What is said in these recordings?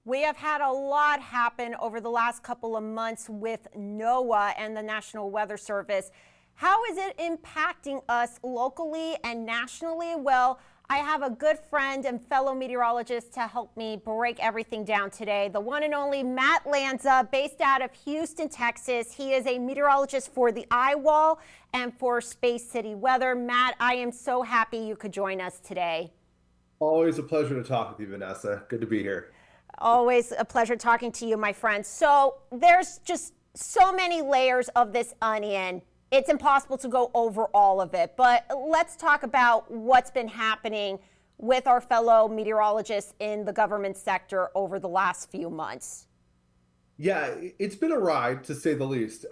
We have had a lot happen over the last couple of months with NOAA and the National Weather Service. How is it impacting us locally and nationally? Well, I have a good friend and fellow meteorologist to help me break everything down today. The one and only Matt Lanza, based out of Houston, Texas. He is a meteorologist for the iWall and for Space City Weather. Matt, I am so happy you could join us today. Always a pleasure to talk with you, Vanessa. Good to be here. Always a pleasure talking to you, my friend. So there's just so many layers of this onion. It's impossible to go over all of it, but let's talk about what's been happening with our fellow meteorologists in the government sector over the last few months. Yeah, it's been a ride to say the least.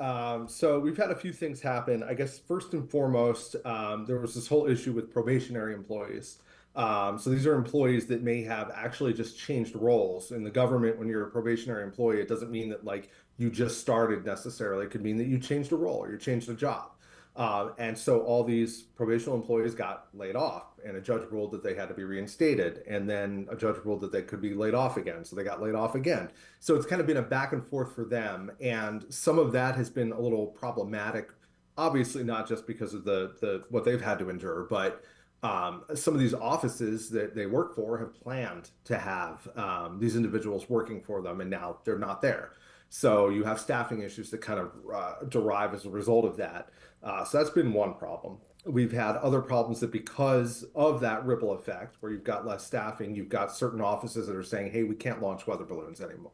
So we've had a few things happen. I guess first and foremost, there was this whole issue with probationary employees. So these are employees that may have actually just changed roles in the government. When you're a probationary employee, it doesn't mean that like you just started necessarily. It could mean that you changed a role or you changed a job. And so all these probational employees got laid off, and a judge ruled that they had to be reinstated. And then a judge ruled that they could be laid off again. So they got laid off again. So it's kind of been a back and forth for them. And some of that has been a little problematic, obviously, not just because of the what they've had to endure, but some of these offices that they work for have planned to have these individuals working for them, and now they're not there. So you have staffing issues that kind of derive as a result of that. So that's been one problem. We've had other problems that because of that ripple effect, where you've got less staffing, you've got certain offices that are saying, hey, we can't launch weather balloons anymore.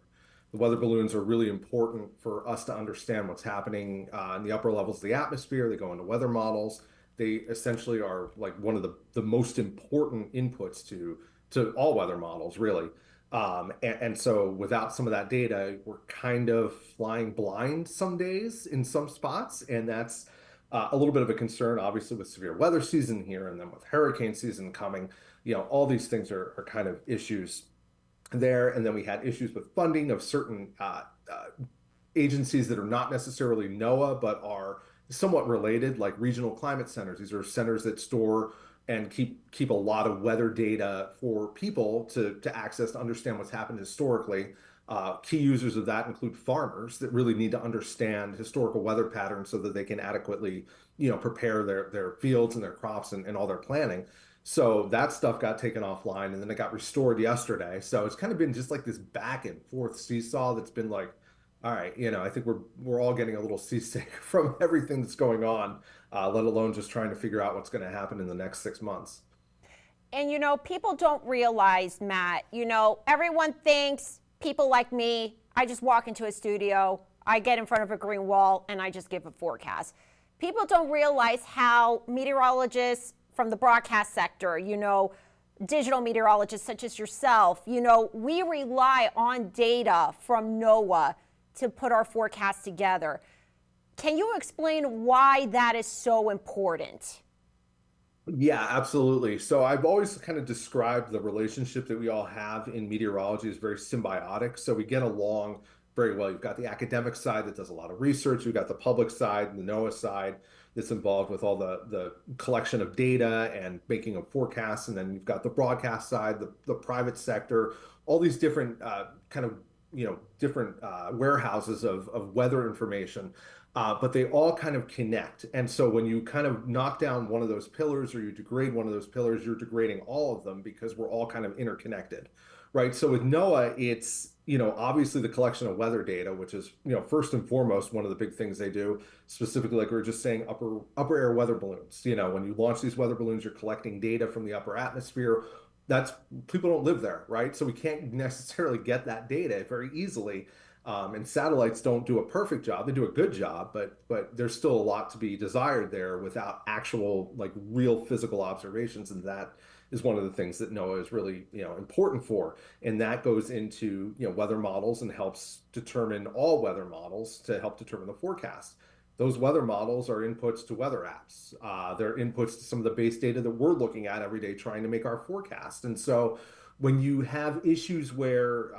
The weather balloons are really important for us to understand what's happening in the upper levels of the atmosphere. They go into weather models. They essentially are like one of the most important inputs to all weather models, really. And so without some of that data, we're kind of flying blind some days in some spots, and that's a little bit of a concern, obviously, with severe weather season here, and then with hurricane season coming. All these things are kind of issues there. And then we had issues with funding of certain agencies that are not necessarily NOAA, but are somewhat related, like regional climate centers. These are centers that store and keep a lot of weather data for people to access to understand what's happened historically. Key users of that include farmers that really need to understand historical weather patterns so that they can adequately, prepare their fields and their crops and all their planning. So that stuff got taken offline, and then it got restored yesterday. So it's kind of been just like this back and forth seesaw that's been like, all right, I think we're all getting a little seasick from everything that's going on, let alone just trying to figure out what's going to happen in the next 6 months. And people don't realize, Matt, everyone thinks people like me, I just walk into a studio, I get in front of a green wall, and I just give a forecast. People don't realize how meteorologists from the broadcast sector, digital meteorologists such as yourself, we rely on data from NOAA to put our forecast together. Can you explain why that is so important? Yeah, absolutely. So I've always kind of described the relationship that we all have in meteorology as very symbiotic. So we get along very well. You've got the academic side that does a lot of research. You've got the public side and the NOAA side that's involved with all the collection of data and making of forecasts. And then you've got the broadcast side, the private sector, all these different kind of different warehouses of weather information, but they all kind of connect. And so when you kind of knock down one of those pillars or you degrade one of those pillars, you're degrading all of them because we're all kind of interconnected, right? So with NOAA, it's obviously the collection of weather data, which is first and foremost one of the big things they do. Specifically, like we were just saying, upper air weather balloons. When you launch these weather balloons, you're collecting data from the upper atmosphere. That's People don't live there, right? So we can't necessarily get that data very easily. And satellites don't do a perfect job. They do a good job, but there's still a lot to be desired there without actual like real physical observations. And that is one of the things that NOAA is really important for. And that goes into weather models and helps determine all weather models to help determine the forecast. Those weather models are inputs to weather apps. They're inputs to some of the base data that we're looking at every day trying to make our forecast. And so when you have issues where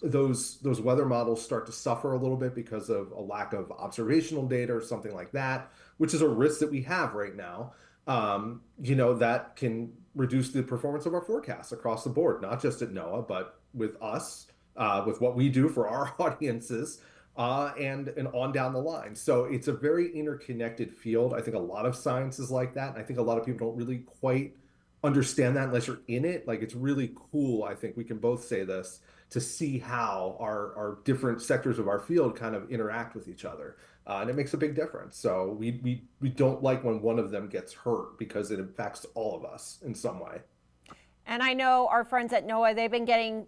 those weather models start to suffer a little bit because of a lack of observational data or something like that, which is a risk that we have right now, that can reduce the performance of our forecasts across the board, not just at NOAA, but with us with what we do for our audiences, and on down the line. So it's a very interconnected field. I think a lot of science is like that. And I think a lot of people don't really quite understand that unless you're in it. Like it's really cool. I think we can both say this to see how our different sectors of our field kind of interact with each other. And it makes a big difference. So we don't like when one of them gets hurt because it affects all of us in some way. And I know our friends at NOAA, they've been getting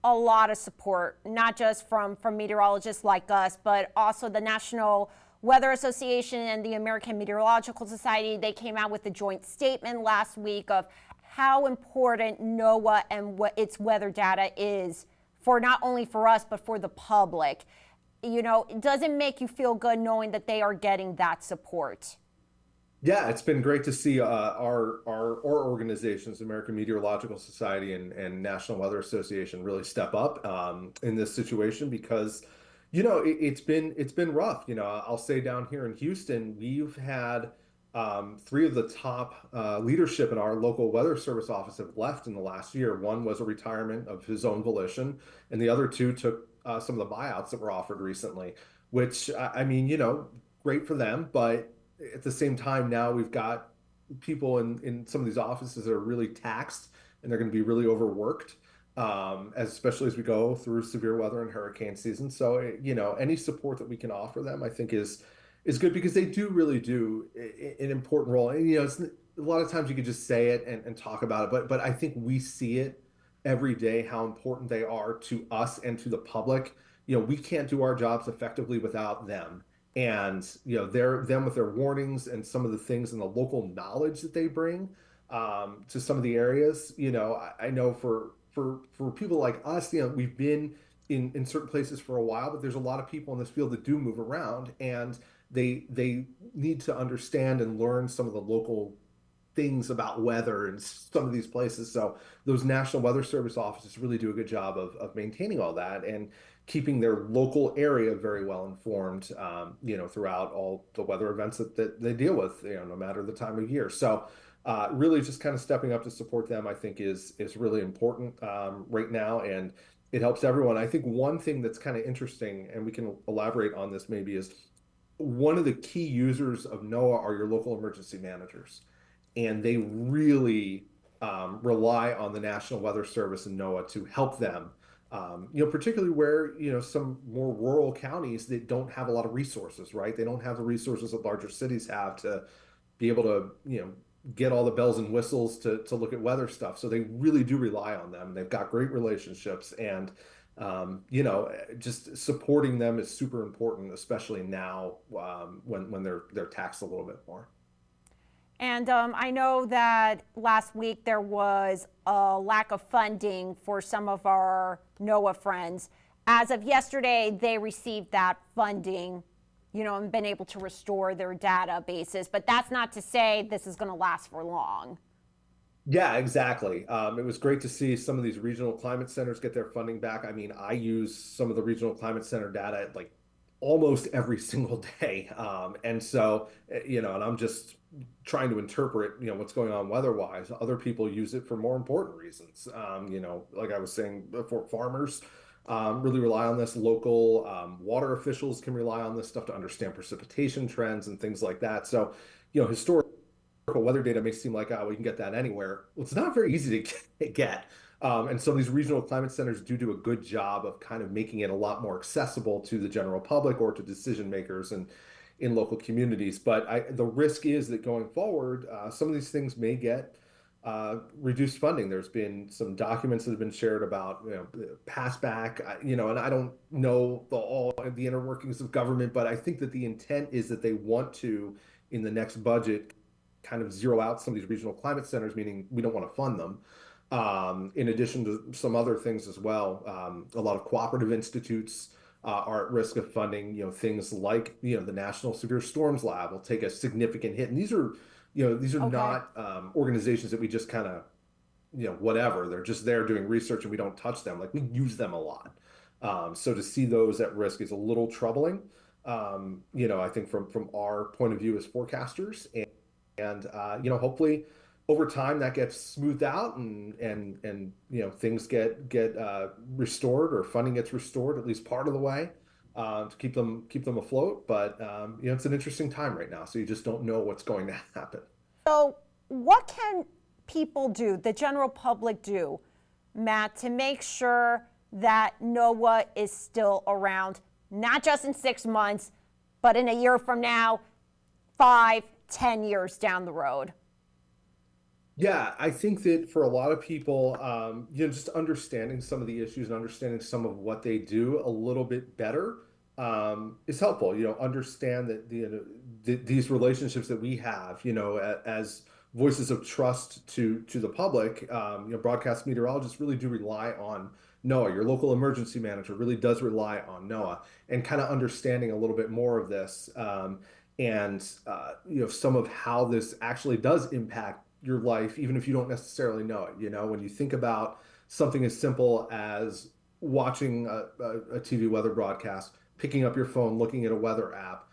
a lot of support, not just from meteorologists like us, but also the National Weather Association and the American Meteorological Society. They came out with a joint statement last week of how important NOAA and what its weather data is for not only for us, but for the public. You know, it doesn't make you feel good knowing that they are getting that support. Yeah, it's been great to see our organizations, American Meteorological Society and National Weather Association, really step up in this situation because, it's been rough. I'll say down here in Houston, we've had three of the top leadership in our local weather service office have left in the last year. One was a retirement of his own volition, and the other two took some of the buyouts that were offered recently, which I mean, great for them, but at the same time, now we've got people in some of these offices that are really taxed and they're going to be really overworked, especially as we go through severe weather and hurricane season. So, any support that we can offer them, I think is good because they do really do an important role. And, it's, a lot of times you could just say it and talk about it, but I think we see it every day how important they are to us and to the public. We can't do our jobs effectively without them, and them with their warnings and some of the things and the local knowledge that they bring to some of the areas. I know for people like us, we've been in certain places for a while, but there's a lot of people in this field that do move around, and they need to understand and learn some of the local things about weather in some of these places. So those National Weather Service offices really do a good job of maintaining all that and keeping their local area very well informed, throughout all the weather events that they deal with, no matter the time of year. So really just kind of stepping up to support them, I think is really important right now. And it helps everyone. I think one thing that's kind of interesting, and we can elaborate on this maybe, is one of the key users of NOAA are your local emergency managers, and they really rely on the National Weather Service and NOAA to help them. Particularly where some more rural counties that don't have a lot of resources, right? They don't have the resources that larger cities have to be able to get all the bells and whistles to look at weather stuff. So they really do rely on them. They've got great relationships, and just supporting them is super important, especially now when they're taxed a little bit more. And I know that last week there was a lack of funding for some of our NOAA friends. As of yesterday, they received that funding, and been able to restore their databases. But that's not to say this is going to last for long. Yeah, exactly. It was great to see some of these regional climate centers get their funding back. I mean, I use some of the regional climate center data like almost every single day. And so, and I'm just trying to interpret, what's going on weather-wise. Other people use it for more important reasons. Like I was saying before, farmers really rely on this. Local water officials can rely on this stuff to understand precipitation trends and things like that. So, historical weather data may seem like, oh, we can get that anywhere. Well, it's not very easy to get. And so these regional climate centers do a good job of kind of making it a lot more accessible to the general public or to decision makers and in local communities. But the risk is that going forward, some of these things may get reduced funding. There's been some documents that have been shared about pass back, and I don't know all the inner workings of government, but I think that the intent is that they want to, in the next budget, kind of zero out some of these regional climate centers, meaning we don't want to fund them. In addition to some other things as well, a lot of cooperative institutes are at risk of funding. Things like the National Severe Storms Lab will take a significant hit, and these are Okay. not organizations that we just kind of whatever. They're just there doing research, and we don't touch them. Like we use them a lot. So to see those at risk is a little troubling. I think from our point of view as forecasters, and hopefully over time that gets smoothed out and things get restored, or funding gets restored at least part of the way, to keep them afloat. But it's an interesting time right now, so you just don't know what's going to happen. So, what can people do, the general public do, Matt, to make sure that NOAA is still around, not just in 6 months, but in a year from now, 5, 10 years down the road? Yeah, I think that for a lot of people, just understanding some of the issues and understanding some of what they do a little bit better, is helpful. Understand that these relationships that we have, as voices of trust to the public, broadcast meteorologists really do rely on NOAA. Your local emergency manager really does rely on NOAA, and kind of understanding a little bit more of this, and some of how this actually does impact your life, even if you don't necessarily know it. When you think about something as simple as watching a TV weather broadcast, picking up your phone, looking at a weather app,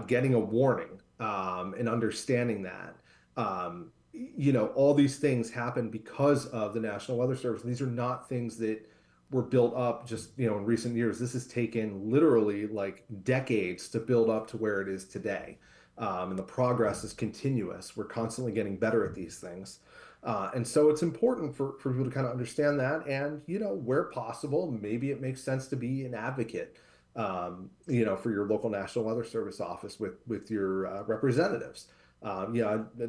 getting a warning, and understanding that. All these things happen because of the National Weather Service. These are not things that were built up just, in recent years. This has taken literally like decades to build up to where it is today. And the progress is continuous. We're constantly getting better at these things. And so it's important for people to kind of understand that. And, where possible, maybe it makes sense to be an advocate, for your local National Weather Service office with your representatives. I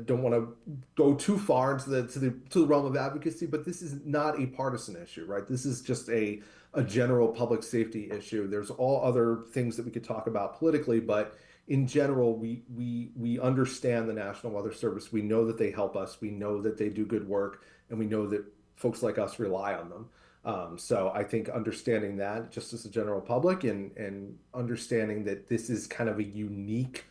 don't want to go too far into the realm of advocacy, but this is not a partisan issue, right? This is just a general public safety issue. There's all other things that we could talk about politically, but in general, we understand the National Weather Service. We know that they help us. We know that they do good work, and we know that folks like us rely on them. So I think understanding that just as a general public, and understanding that this is kind of a unique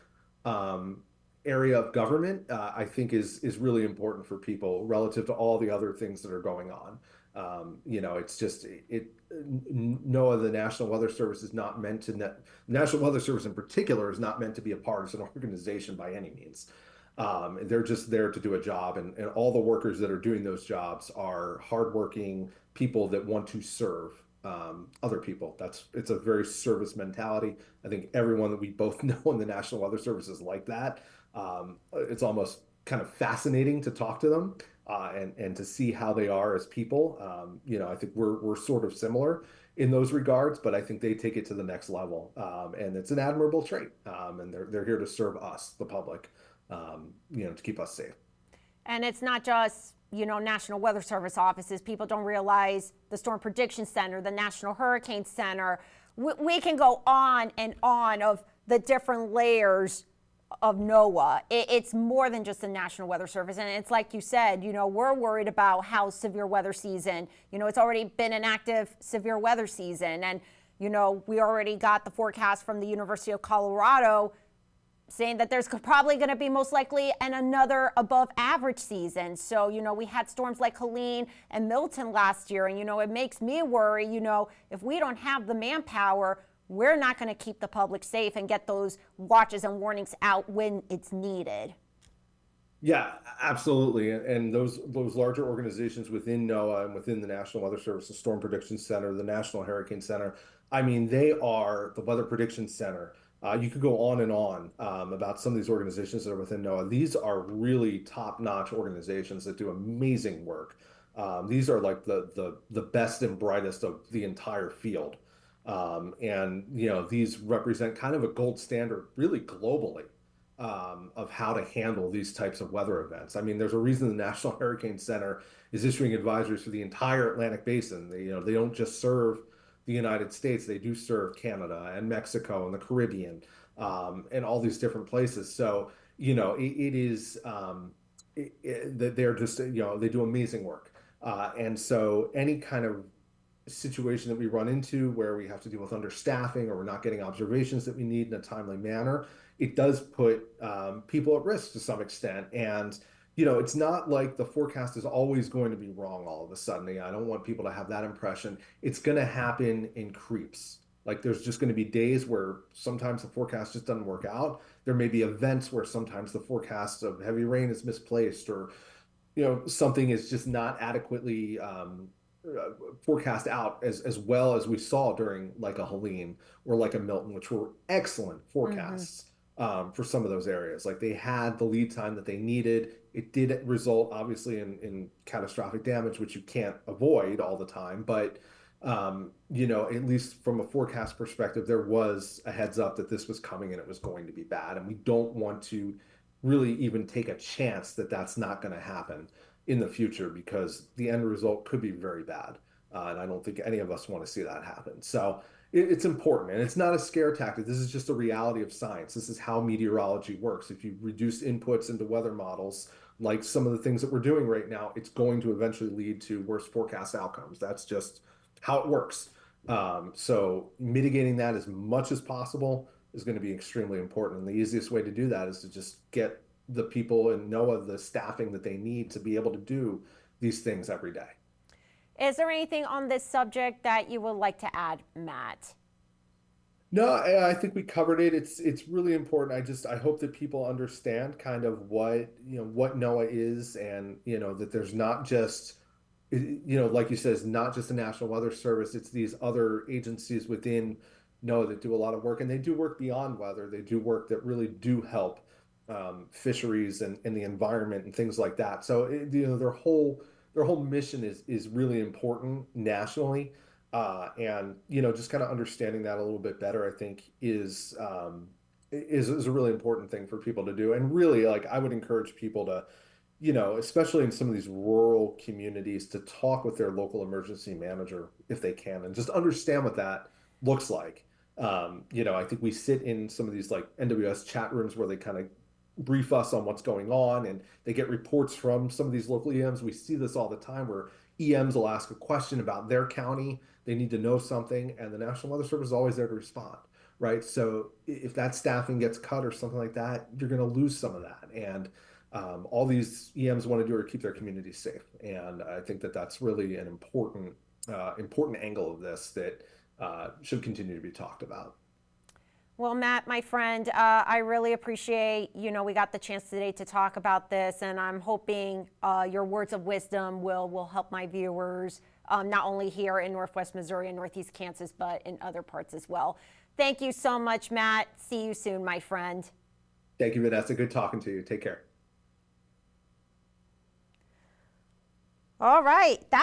area of government, I think is really important for people relative to all the other things that are going on. It's just NOAA, the National Weather Service, is not meant to the National Weather Service in particular is not meant to be a partisan organization by any means. They're just there to do a job, and all the workers that are doing those jobs are hardworking people that want to serve other people. It's a very service mentality. I think everyone that we both know in the National Weather Service is like that. It's almost kind of fascinating to talk to them, and to see how they are as people. I think we're sort of similar in those regards, but I think they take it to the next level, and it's an admirable trait. And they're here to serve us, the public, to keep us safe. And it's not just, National Weather Service offices. People don't realize the Storm Prediction Center, the National Hurricane Center. We can go on and on of the different layers of NOAA. It's more than just the National Weather Service. And it's like you said, we're worried about how severe weather season, it's already been an active severe weather season. And, we already got the forecast from the University of Colorado saying that there's probably going to be most likely another above average season. So, we had storms like Helene and Milton last year. And, it makes me worry, if we don't have the manpower, we're not going to keep the public safe and get those watches and warnings out when it's needed. Yeah, absolutely. And those larger organizations within NOAA and within the National Weather Service, the Storm Prediction Center, the National Hurricane Center, I mean, they are the Weather Prediction Center. You could go on and on about some of these organizations that are within NOAA. These are really top-notch organizations that do amazing work. These are like the best and brightest of the entire field. And these represent kind of a gold standard really globally, of how to handle these types of weather events. I mean, there's a reason the National Hurricane Center is issuing advisories for the entire Atlantic Basin. They don't just serve the United States, they do serve Canada and Mexico and the Caribbean, and all these different places. So, it is that they're just, they do amazing work. And so any kind of situation that we run into where we have to deal with understaffing, or we're not getting observations that we need in a timely manner, it does put people at risk to some extent. And it's not like the forecast is always going to be wrong all of a sudden. I don't want people to have that impression. It's going to happen in creeps. Like, there's just going to be days where sometimes the forecast just doesn't work out. There may be events where sometimes the forecast of heavy rain is misplaced, or something is just not adequately forecast out as well as we saw during like a Helene or like a Milton, which were excellent Hmm. forecasts for some of those areas. Like they had the lead time that they needed. It did result obviously in catastrophic damage, which you can't avoid all the time, but at least from a forecast perspective, there was a heads up that this was coming and it was going to be bad. And we don't want to really even take a chance that that's not going to happen in the future because the end result could be very bad. And I don't think any of us want to see that happen. So it's important. And it's not a scare tactic. This is just a reality of science. This is how meteorology works. If you reduce inputs into weather models, like some of the things that we're doing right now, it's going to eventually lead to worse forecast outcomes. That's just how it works. So mitigating that as much as possible is going to be extremely important. And the easiest way to do that is to just get the people in NOAA the staffing that they need to be able to do these things every day. Is there anything on this subject that you would like to add, Matt? No, I think we covered it. It's really important. I hope that people understand kind of what NOAA is, and that there's not just like you said, it's not just the National Weather Service. It's these other agencies within NOAA that do a lot of work, and they do work beyond weather. They do work that really do help fisheries and the environment and things like that. So their whole mission is really important nationally, and just kind of understanding that a little bit better, I think, is a really important thing for people to do. And really, like I would encourage people to especially in some of these rural communities, to talk with their local emergency manager if they can and just understand what that looks like. I think we sit in some of these like NWS chat rooms where they kind of brief us on what's going on and they get reports from some of these local EMs. We see this all the time where EMs will ask a question about their county. They need to know something, and the National Weather Service is always there to respond. Right. So if that staffing gets cut or something like that, you're going to lose some of that. And all these EMs want to do are keep their communities safe. And I think that that's really an important angle of this that should continue to be talked about. Well, Matt, my friend, I really appreciate, we got the chance today to talk about this, and I'm hoping your words of wisdom will help my viewers, not only here in Northwest Missouri and Northeast Kansas, but in other parts as well. Thank you so much, Matt. See you soon, my friend. Thank you, Vanessa. Good talking to you. Take care. All right.